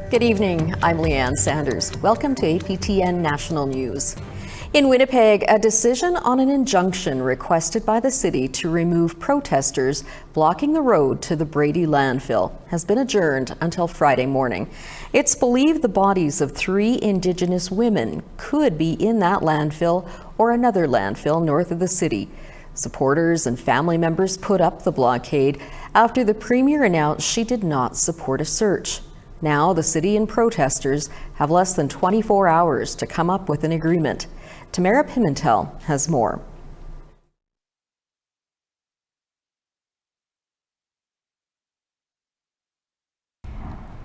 Good evening, I'm Leanne Sanders. Welcome to APTN National News. In Winnipeg, a decision on an injunction requested by the city to remove protesters blocking the road to the Brady landfill has been adjourned until Friday morning. It's believed the bodies of 3 Indigenous women could be in that landfill or another landfill north of the city. Supporters and family members put up the blockade after the Premier announced she did not support a search. Now, the city and protesters have less than 24 hours to come up with an agreement. Tamara Pimentel has more.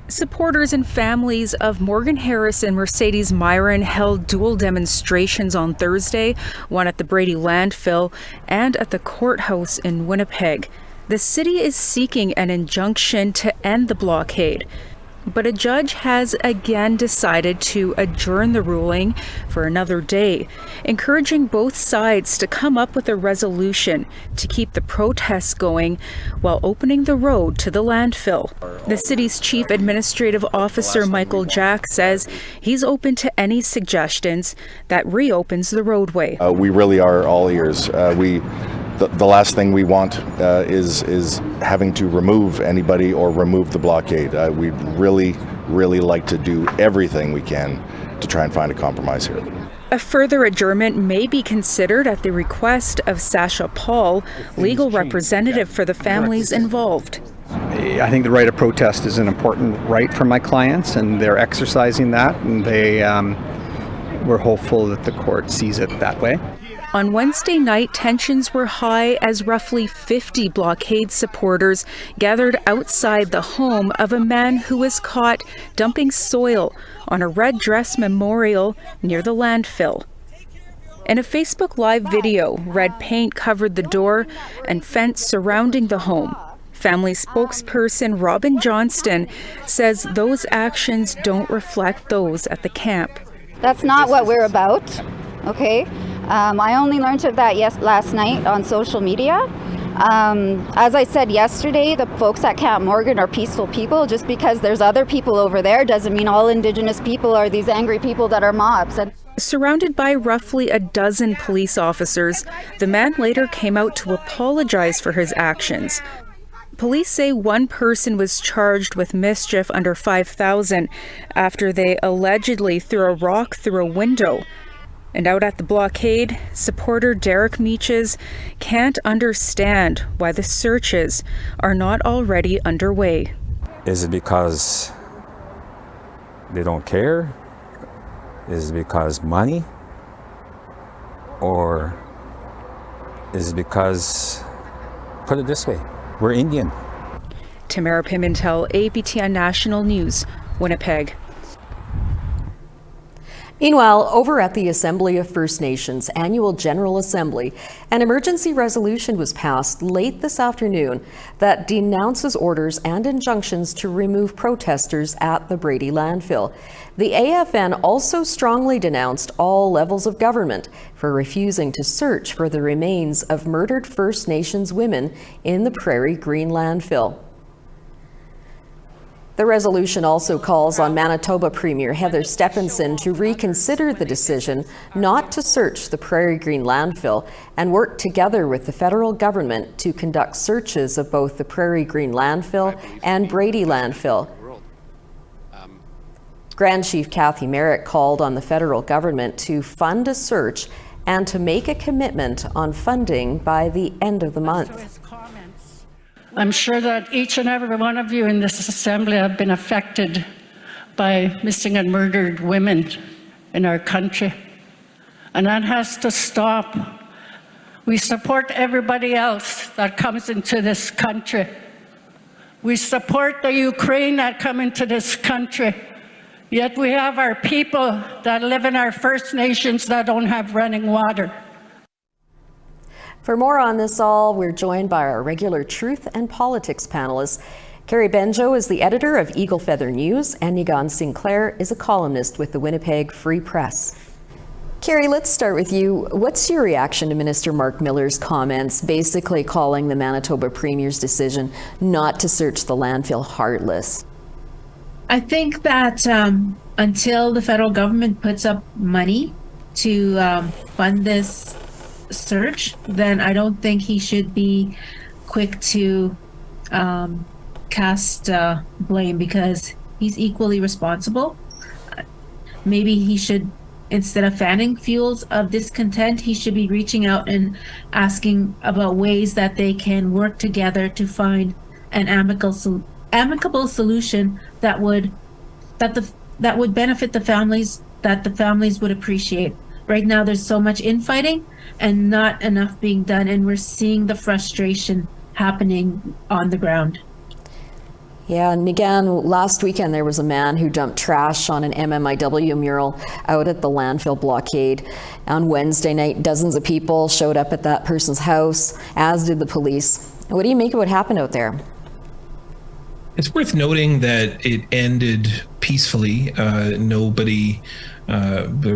Supporters and families of Morgan Harris and Mercedes Myron held dual demonstrations on Thursday, one at the Brady landfill and at the courthouse in Winnipeg. The city is seeking an injunction to end the blockade. But a judge has again decided to adjourn the ruling for another day, encouraging both sides to come up with a resolution to keep the protests going while opening the road to the landfill. The city's chief administrative officer, Michael Jack, says he's open to any suggestions that reopens the roadway. We really are all ears. The last thing we want is having to remove anybody or remove the blockade. We'd really like to do everything we can to try and find a compromise here. A further adjournment may be considered at the request of Sasha Paul, legal representative for the families involved. I think the right of protest is an important right for my clients, and they're exercising that, and we're hopeful that the court sees it that way. On Wednesday night, tensions were high as roughly 50 blockade supporters gathered outside the home of a man who was caught dumping soil on a red dress memorial near the landfill. In a Facebook Live video, red paint covered the door and fence surrounding the home. Family spokesperson Robin Johnston says those actions don't reflect those at the camp. That's not what we're about, okay? I only learned of that last night on social media. As I said yesterday, the folks at Camp Morgan are peaceful people. Just because there's other people over there doesn't mean all Indigenous people are these angry people that are mobs. Surrounded by roughly a dozen police officers, the man later came out to apologize for his actions. Police say one person was charged with mischief under 5,000 after they allegedly threw a rock through a window. And out at the blockade, supporter Derek Meaches can't understand why the searches are not already underway. Is it because they don't care? Is it because money? Or is it because, put it this way, we're Indian? Tamara Pimentel, APTN National News, Winnipeg. Meanwhile, over at the Assembly of First Nations Annual General Assembly, an emergency resolution was passed late this afternoon that denounces orders and injunctions to remove protesters at the Brady landfill. The AFN also strongly denounced all levels of government for refusing to search for the remains of murdered First Nations women in the Prairie Green landfill. The resolution also calls on Manitoba Premier Heather Stephenson to reconsider the decision not to search the Prairie Green landfill and work together with the federal government to conduct searches of both the Prairie Green landfill and Brady landfill. Grand Chief Kathy Merrick called on the federal government to fund a search and to make a commitment on funding by the end of the month. I'm sure that each and every one of you in this assembly have been affected by missing and murdered women in our country. And that has to stop. We support everybody else that comes into this country. We support the Ukraine that come into this country. Yet we have our people that live in our First Nations that don't have running water. For more on this all, we're joined by our regular Truth and Politics panelists. Carrie Benjo is the editor of Eagle Feather News, and Yagan Sinclair is a columnist with the Winnipeg Free Press. Carrie, let's start with you. What's your reaction to Minister Mark Miller's comments, basically calling the Manitoba Premier's decision not to search the landfill heartless? I think that until the federal government puts up money to fund this search, then I don't think he should be quick to cast blame, because he's equally responsible. Maybe he should, instead of fanning fuels of discontent, he should be reaching out and asking about ways that they can work together to find an amicable solution that would benefit the families, that the families would appreciate. Right now, there's so much infighting and not enough being done, and we're seeing the frustration happening on the ground. Yeah, and again, last weekend there was a man who dumped trash on an MMIW mural out at the landfill blockade. On Wednesday night, dozens of people showed up at that person's house, as did the police. What do you make of what happened out there? It's worth noting that it ended peacefully. There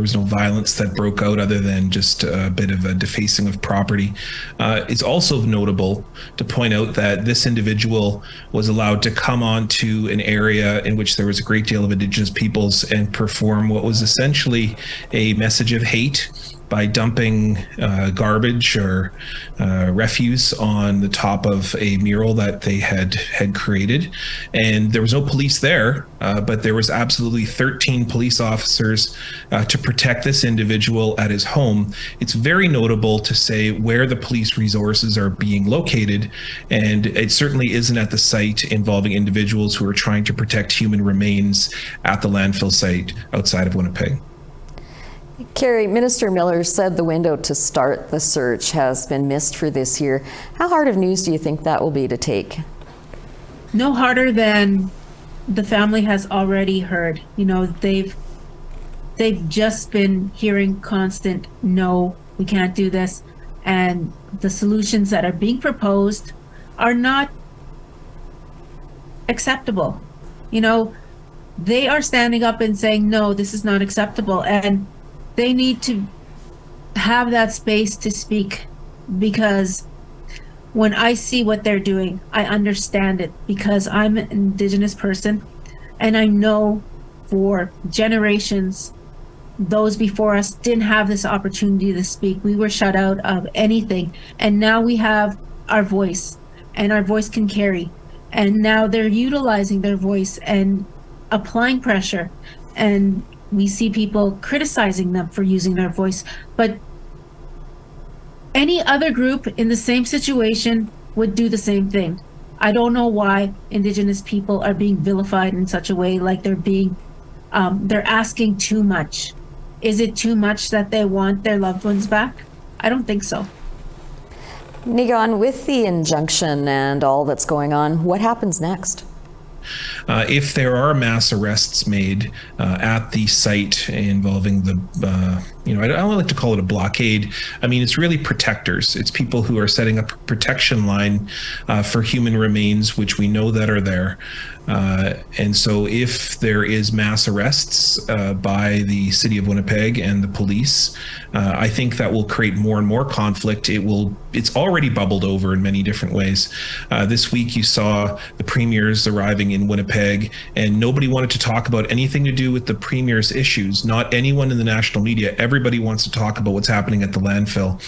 was no violence that broke out other than just a bit of a defacing of property. It's also notable to point out that this individual was allowed to come onto an area in which there was a great deal of Indigenous peoples and perform what was essentially a message of hate by dumping garbage or refuse on the top of a mural that they had created. And there was no police there, but there was absolutely 13 police officers to protect this individual at his home. It's very notable to say where the police resources are being located, and it certainly isn't at the site involving individuals who are trying to protect human remains at the landfill site outside of Winnipeg. Carrie, Minister Miller said the window to start the search has been missed for this year. How hard of news do you think that will be to take? No harder than the family has already heard. You know, they've just been hearing constant, no, we can't do this. And the solutions that are being proposed are not acceptable. You know, they are standing up and saying, no, this is not acceptable. And they need to have that space to speak, because when I see what they're doing, I understand it, because I'm an Indigenous person, and I know for generations, those before us didn't have this opportunity to speak. We were shut out of anything, and now we have our voice, and our voice can carry. And now they're utilizing their voice and applying pressure, and we see people criticizing them for using their voice. But any other group in the same situation would do the same thing. I don't know why Indigenous people are being vilified in such a way, like they're asking too much. Is it too much that they want their loved ones back? I don't think so. Nigan, with the injunction and all that's going on, what happens next? If there are mass arrests made at the site involving the, I don't like to call it a blockade. I mean, it's really protectors. It's people who are setting up a protection line for human remains, which we know that are there. And so if there is mass arrests by the City of Winnipeg and the police, I think that will create more and more conflict. It's already bubbled over in many different ways. This week you saw the premiers arriving in Winnipeg, and nobody wanted to talk about anything to do with the premier's issues. Not anyone in the national media. Everybody wants to talk about what's happening at the landfill.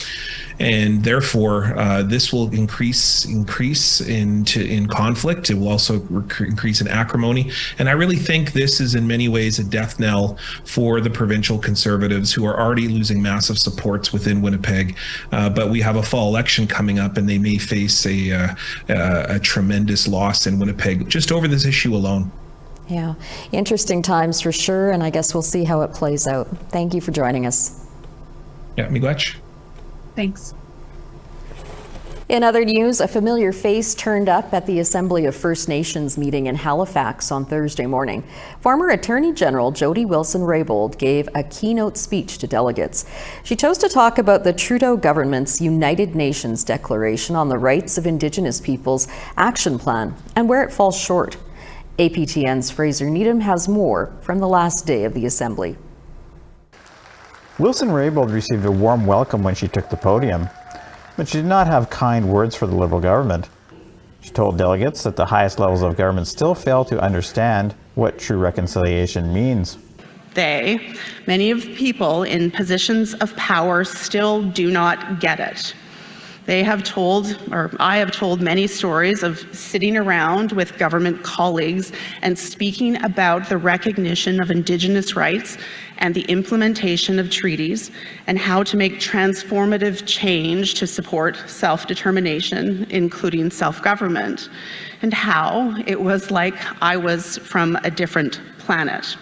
And therefore, this will increase in conflict. It will also increase in acrimony. And I really think this is in many ways a death knell for the provincial Conservatives, who are already losing massive supports within Winnipeg. But we have a fall election coming up, and they may face a tremendous loss in Winnipeg just over this issue alone. Yeah, interesting times for sure, and I guess we'll see how it plays out. Thank you for joining us. Yeah, miigwech. Thanks. In other news, a familiar face turned up at the Assembly of First Nations meeting in Halifax on Thursday morning. Former Attorney General Jody Wilson-Raybould gave a keynote speech to delegates. She chose to talk about the Trudeau government's United Nations Declaration on the Rights of Indigenous Peoples Action Plan and where it falls short. APTN's Fraser Needham has more from the last day of the Assembly. Wilson-Raybould received a warm welcome when she took the podium, but she did not have kind words for the Liberal government. She told delegates that the highest levels of government still fail to understand what true reconciliation means. Many of people in positions of power still do not get it. I have told many stories of sitting around with government colleagues and speaking about the recognition of Indigenous rights and the implementation of treaties and how to make transformative change to support self-determination, including self-government, and how it was like I was from a different planet.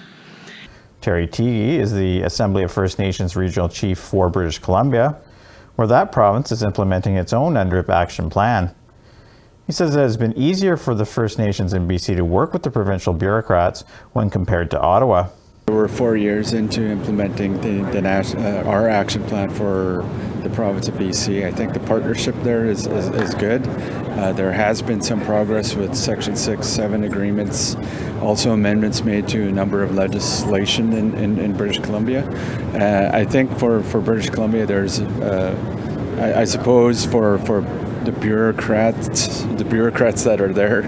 Terry Teague is the Assembly of First Nations Regional Chief for British Columbia, where that province is implementing its own UNDRIP action plan. He says it has been easier for the First Nations in BC to work with the provincial bureaucrats when compared to Ottawa. We're 4 years into implementing our action plan for the province of BC. I think the partnership there is good. There has been some progress with Section 6, 7 agreements, also amendments made to a number of legislation in British Columbia. I think for British Columbia, there's, I suppose, for the bureaucrats that are there,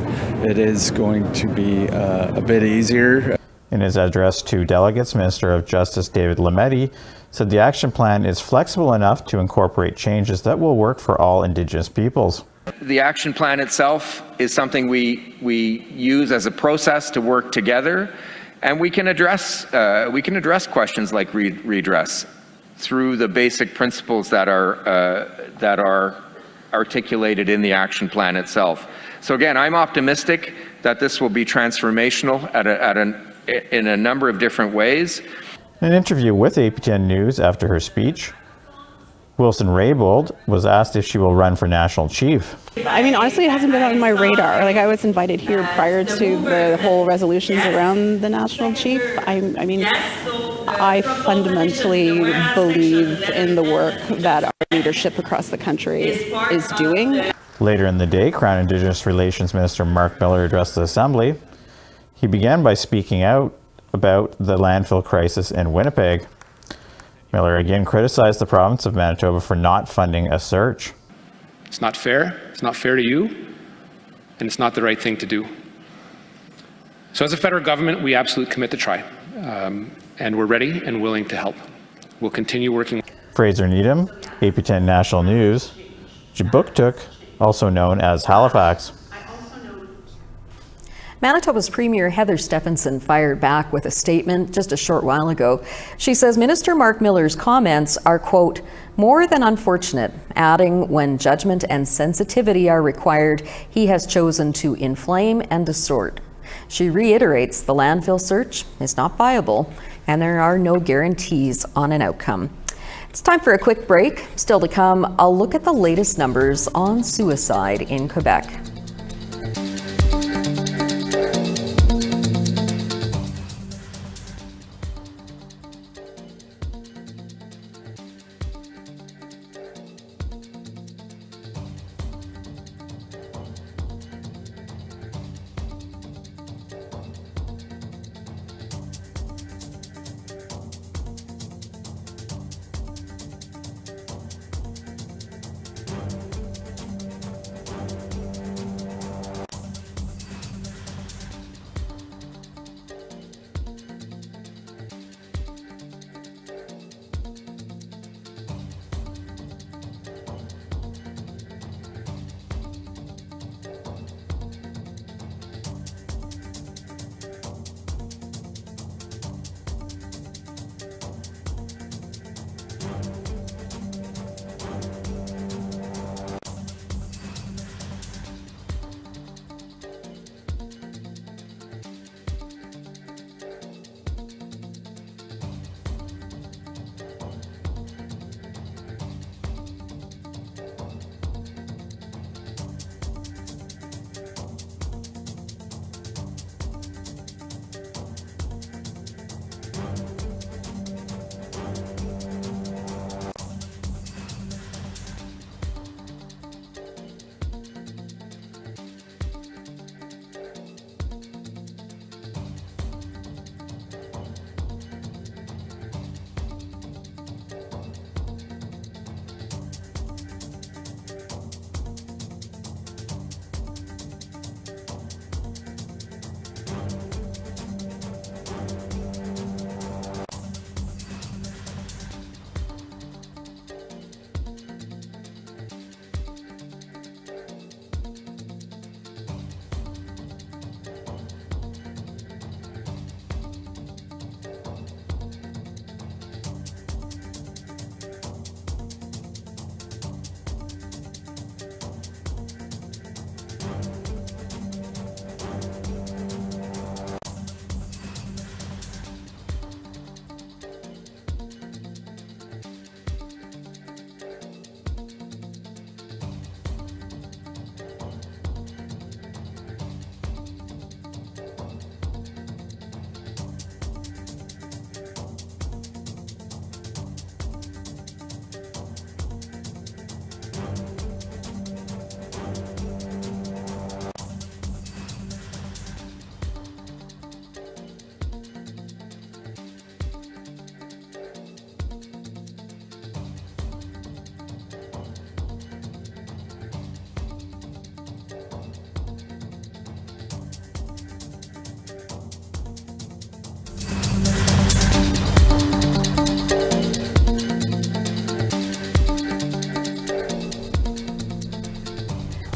it is going to be a bit easier. In his address to delegates, Minister of Justice David Lametti said the action plan is flexible enough to incorporate changes that will work for all Indigenous peoples. The action plan itself is something we use as a process to work together, and we can address questions like redress through the basic principles that are articulated in the action plan itself. So again, I'm optimistic that this will be transformational in a number of different ways. In an interview with APTN News after her speech, Wilson Raybould was asked if she will run for national chief. I mean, honestly, it hasn't been on my radar. Like, I was invited here prior to the whole resolutions around the national chief. I mean, I fundamentally believe in the work that our leadership across the country is doing. Later in the day, Crown Indigenous Relations Minister Mark Miller addressed the Assembly. He began by speaking out about the landfill crisis in Winnipeg. Miller again criticized the province of Manitoba for not funding a search. It's not fair. It's not fair to you, and it's not the right thing to do. So as a federal government, we absolutely commit to try, and we're ready and willing to help. We'll continue working. Fraser Needham, APTN National News, Jibuktuk, also known as Halifax. Manitoba's Premier Heather Stephenson fired back with a statement just a short while ago. She says Minister Mark Miller's comments are, quote, more than unfortunate, adding when judgment and sensitivity are required, he has chosen to inflame and distort. She reiterates the landfill search is not viable and there are no guarantees on an outcome. It's time for a quick break. Still to come, I'll look at the latest numbers on suicide in Quebec.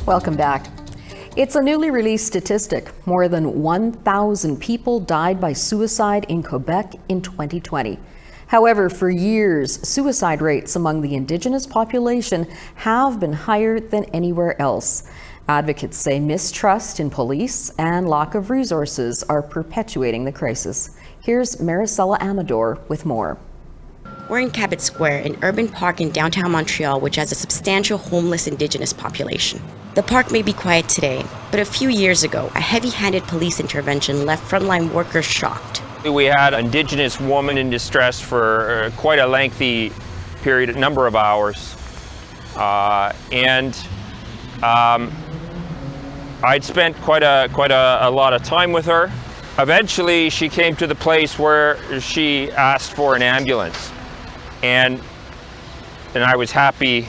Welcome back. It's a newly released statistic. More than 1,000 people died by suicide in Quebec in 2020. However, for years, suicide rates among the Indigenous population have been higher than anywhere else. Advocates say mistrust in police and lack of resources are perpetuating the crisis. Here's Maricela Amador with more. We're in Cabot Square, an urban park in downtown Montreal, which has a substantial homeless Indigenous population. The park may be quiet today, but a few years ago, a heavy-handed police intervention left frontline workers shocked. We had an Indigenous woman in distress for quite a lengthy period, a number of hours. I'd spent quite a lot of time with her. Eventually, she came to the place where she asked for an ambulance. And I was happy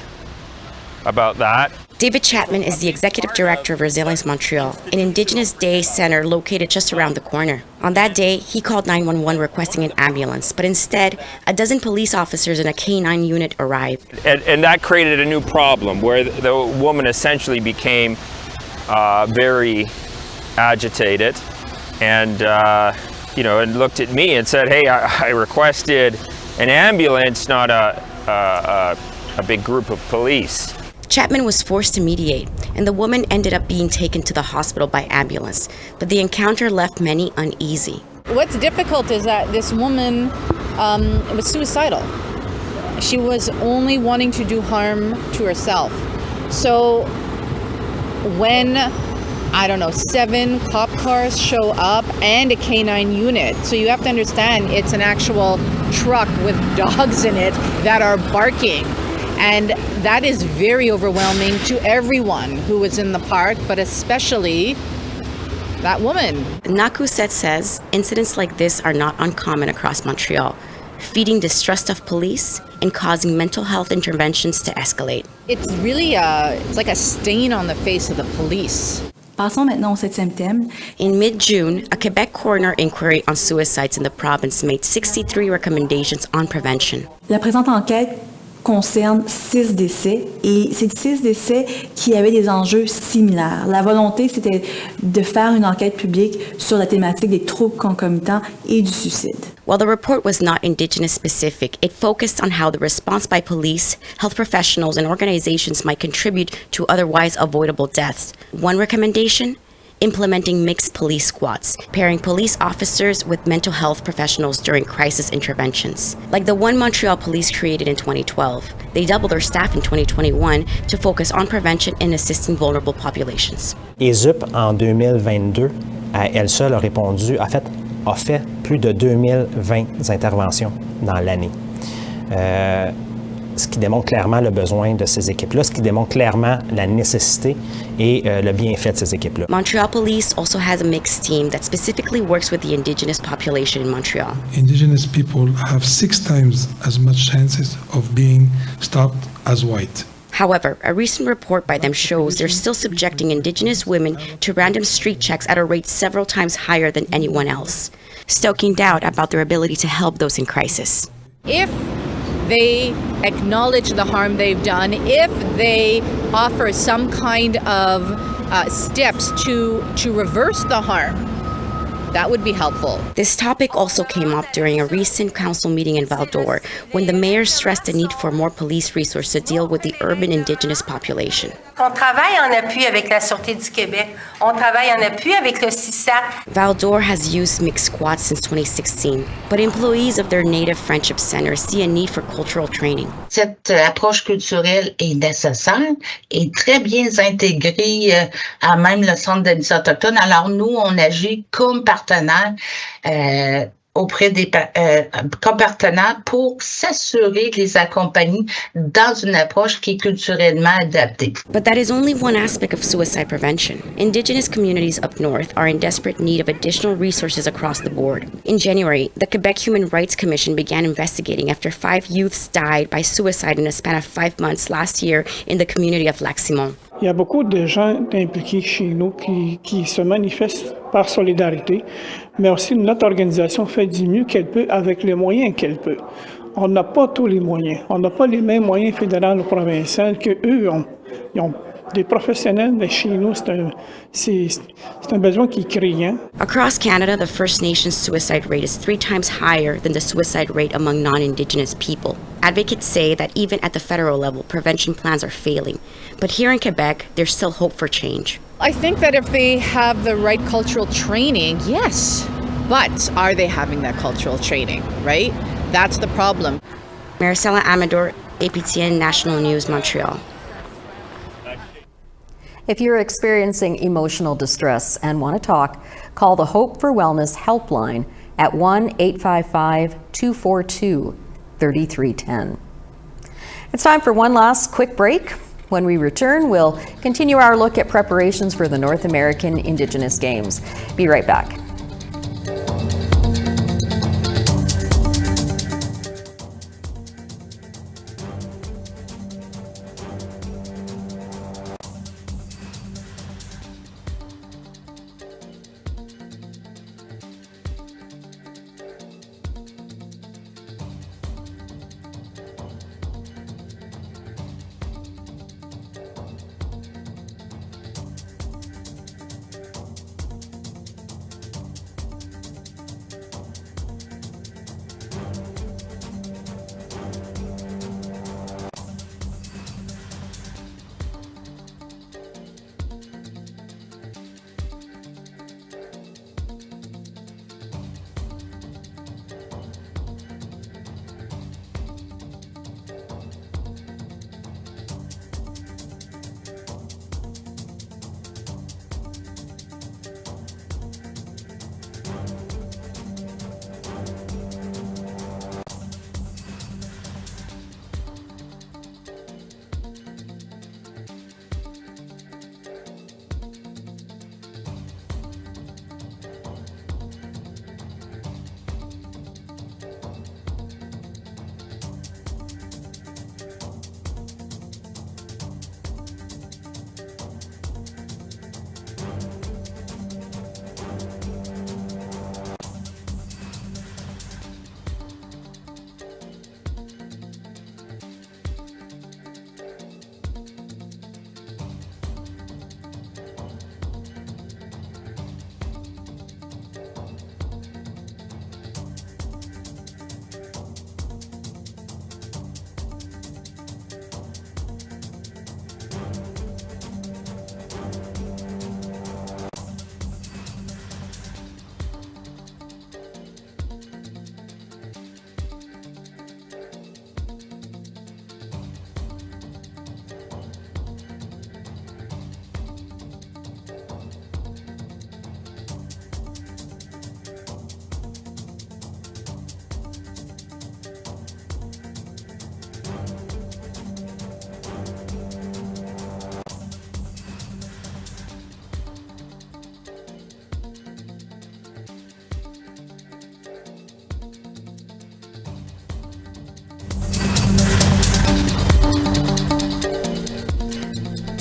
about that. David Chapman is the executive director of Resilience Montreal, an Indigenous Day center located just around the corner. On that day, he called 911 requesting an ambulance, but instead, a dozen police officers and a K-9 unit arrived. And that created a new problem where the woman essentially became very agitated and, and looked at me and said, hey, I requested an ambulance, not a big group of police. Chapman was forced to mediate, and the woman ended up being taken to the hospital by ambulance, but the encounter left many uneasy. What's difficult is that this woman was suicidal. She was only wanting to do harm to herself. So when, 7 cop cars show up and a K-9 unit, so you have to understand it's an actual truck with dogs in it that are barking. And that is very overwhelming to everyone who was in the park, but especially that woman. Nakuset says incidents like this are not uncommon across Montreal, feeding distrust of police and causing mental health interventions to escalate. It's really it's like a stain on the face of the police. Passons maintenant au 7e thème. In mid-June, a Quebec coroner inquiry on suicides in the province made 63 recommendations on prevention. La présente enquête concerne 6 décès et c'est 6 décès qui avaient des enjeux similaires. La volonté, c'était de faire une enquête publique sur la thématique des troubles concomitants et du suicide. While the report was not Indigenous specific, it focused on how the response by police, health professionals, and organizations might contribute to otherwise avoidable deaths. One recommendation? Implementing mixed police squads, pairing police officers with mental health professionals during crisis interventions. Like the one Montreal Police created in 2012, they doubled their staff in 2021 to focus on prevention and assisting vulnerable populations. ESUP, en 2022, à elle seule a fait plus de 2020 interventions dans l'année. Ce qui démontre clairement le besoin de ces équipes-là, ce qui démontre clairement la nécessité et le bienfait de ces équipes-là. Montreal Police also has a mixed team that specifically works with the Indigenous population in Montreal. Indigenous people have 6 times as much chances of being stopped as white. However, a recent report by them shows they're still subjecting Indigenous women to random street checks at a rate several times higher than anyone else, stoking doubt about their ability to help those in crisis. If they acknowledge the harm they've done, if they offer some kind of steps to reverse the harm, That would be helpful. This topic also came up during a recent council meeting in Val-d'Or when the mayor stressed the need for more police resources to deal with the urban Indigenous population. On travaille en appui avec la Sûreté du Québec. On travaille en appui avec le CISAC. Val-d'Or has used mixed squads since 2016, but employees of their native friendship center see a need for cultural training. Cette approche culturelle est nécessaire et très bien intégrée à même le Centre d'amitié autochtone. Alors nous, on agit comme partenaire auprès des comme partenaire pour s'assurer de les accompagner dans une approche qui est culturellement adaptée. But that is only one aspect of suicide prevention. Indigenous communities up north are in desperate need of additional resources across the board. In January, the Quebec Human Rights Commission began investigating after 5 youths died by suicide in a span of 5 months last year in the community of Lac-Simon. Il y a beaucoup de gens impliqués chez nous qui se manifestent par solidarité, mais aussi notre organisation fait du mieux qu'elle peut avec les moyens qu'elle peut. On n'a pas tous les moyens. On n'a pas les mêmes moyens fédéraux ou provinciaux qu'eux ont. Ils ont des professionnels, mais chez nous, c'est un besoin qui est criant. Across Canada, the First Nations suicide rate is 3 times higher than the suicide rate among non-Indigenous people. Advocates say that even at the federal level, prevention plans are failing. But here in Quebec, there's still hope for change. I think that if they have the right cultural training, yes. But are they having that cultural training, right? That's the problem. Maricela Amador, APTN National News, Montreal. If you're experiencing emotional distress and want to talk, call the Hope for Wellness helpline at 1-855-242-3310. It's time for one last quick break. When we return, we'll continue our look at preparations for the North American Indigenous Games. Be right back.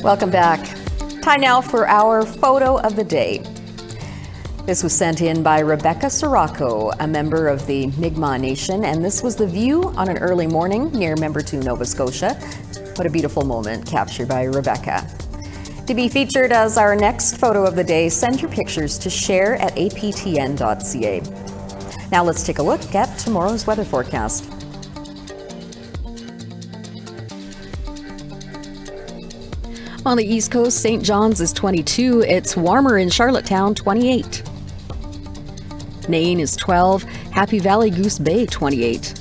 Welcome back. Time now for our photo of the day. This was sent in by Rebecca Sirocco, a member of the Mi'kmaq Nation, and this was the view on an early morning near Membertou, Nova Scotia. What a beautiful moment captured by Rebecca. To be featured as our next photo of the day, send your pictures to share@aptn.ca. Now let's take a look at tomorrow's weather forecast. On the East Coast, St. John's is 22. It's warmer in Charlottetown, 28. Nain is 12. Happy Valley, Goose Bay, 28.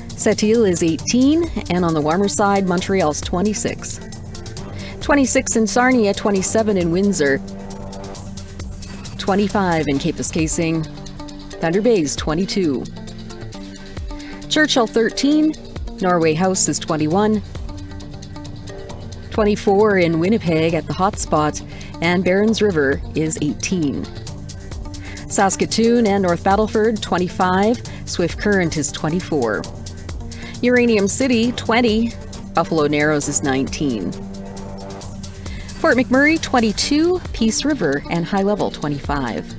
Sept-Îles is 18, and on the warmer side, Montreal's 26. 26 in Sarnia, 27 in Windsor, 25 in Kapuskasing, Thunder Bay's 22. Churchill 13, Norway House is 21, 24 in Winnipeg at the hotspot, and Barons River is 18. Saskatoon and North Battleford 25, Swift Current is 24. Uranium City 20, Buffalo Narrows is 19. Fort McMurray 22, Peace River and High Level 25.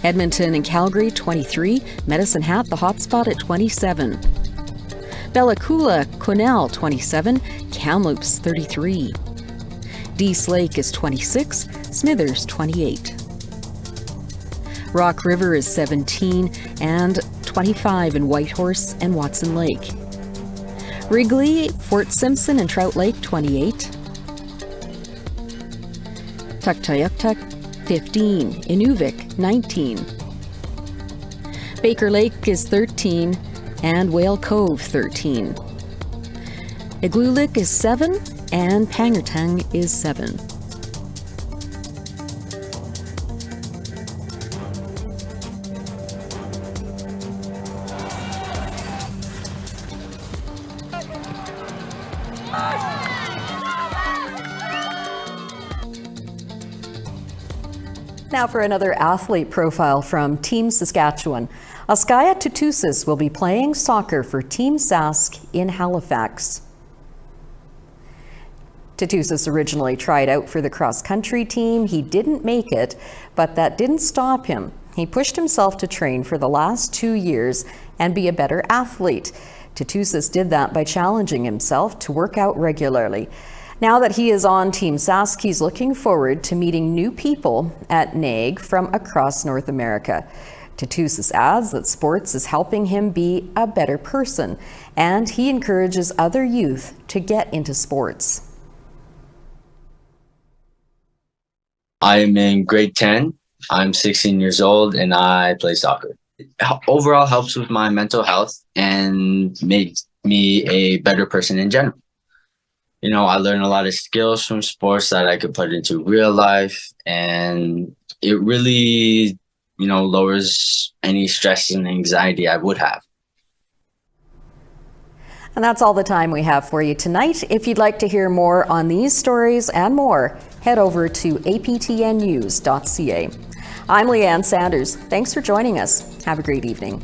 Edmonton and Calgary 23, Medicine Hat the hotspot at 27. Bella Coola, Quesnel 27, Kamloops 33. Dease Lake is 26, Smithers 28. Rock River is 17 and 25 in Whitehorse and Watson Lake. Wrigley, Fort Simpson and Trout Lake 28. Tuktoyaktuk 15, Inuvik 19. Baker Lake is 13 and Whale Cove 13. Igloolik is 7 and Pangertung is 7. Now for another athlete profile from Team Saskatchewan. Askaya Tutusis will be playing soccer for Team Sask in Halifax. Tutusis originally tried out for the cross-country team. He didn't make it, but that didn't stop him. He pushed himself to train for the last 2 years and be a better athlete. Tutusis did that by challenging himself to work out regularly. Now that he is on Team Sask, he's looking forward to meeting new people at NAG from across North America. Tutusis adds that sports is helping him be a better person, and he encourages other youth to get into sports. I'm in grade 10. I'm 16 years old and I play soccer. It overall helps with my mental health and makes me a better person in general. You know, I learn a lot of skills from sports that I could put into real life, and it really, lowers any stress and anxiety I would have. And that's all the time we have for you tonight. If you'd like to hear more on these stories and more, head over to aptnnews.ca. I'm Leanne Sanders. Thanks for joining us. Have a great evening.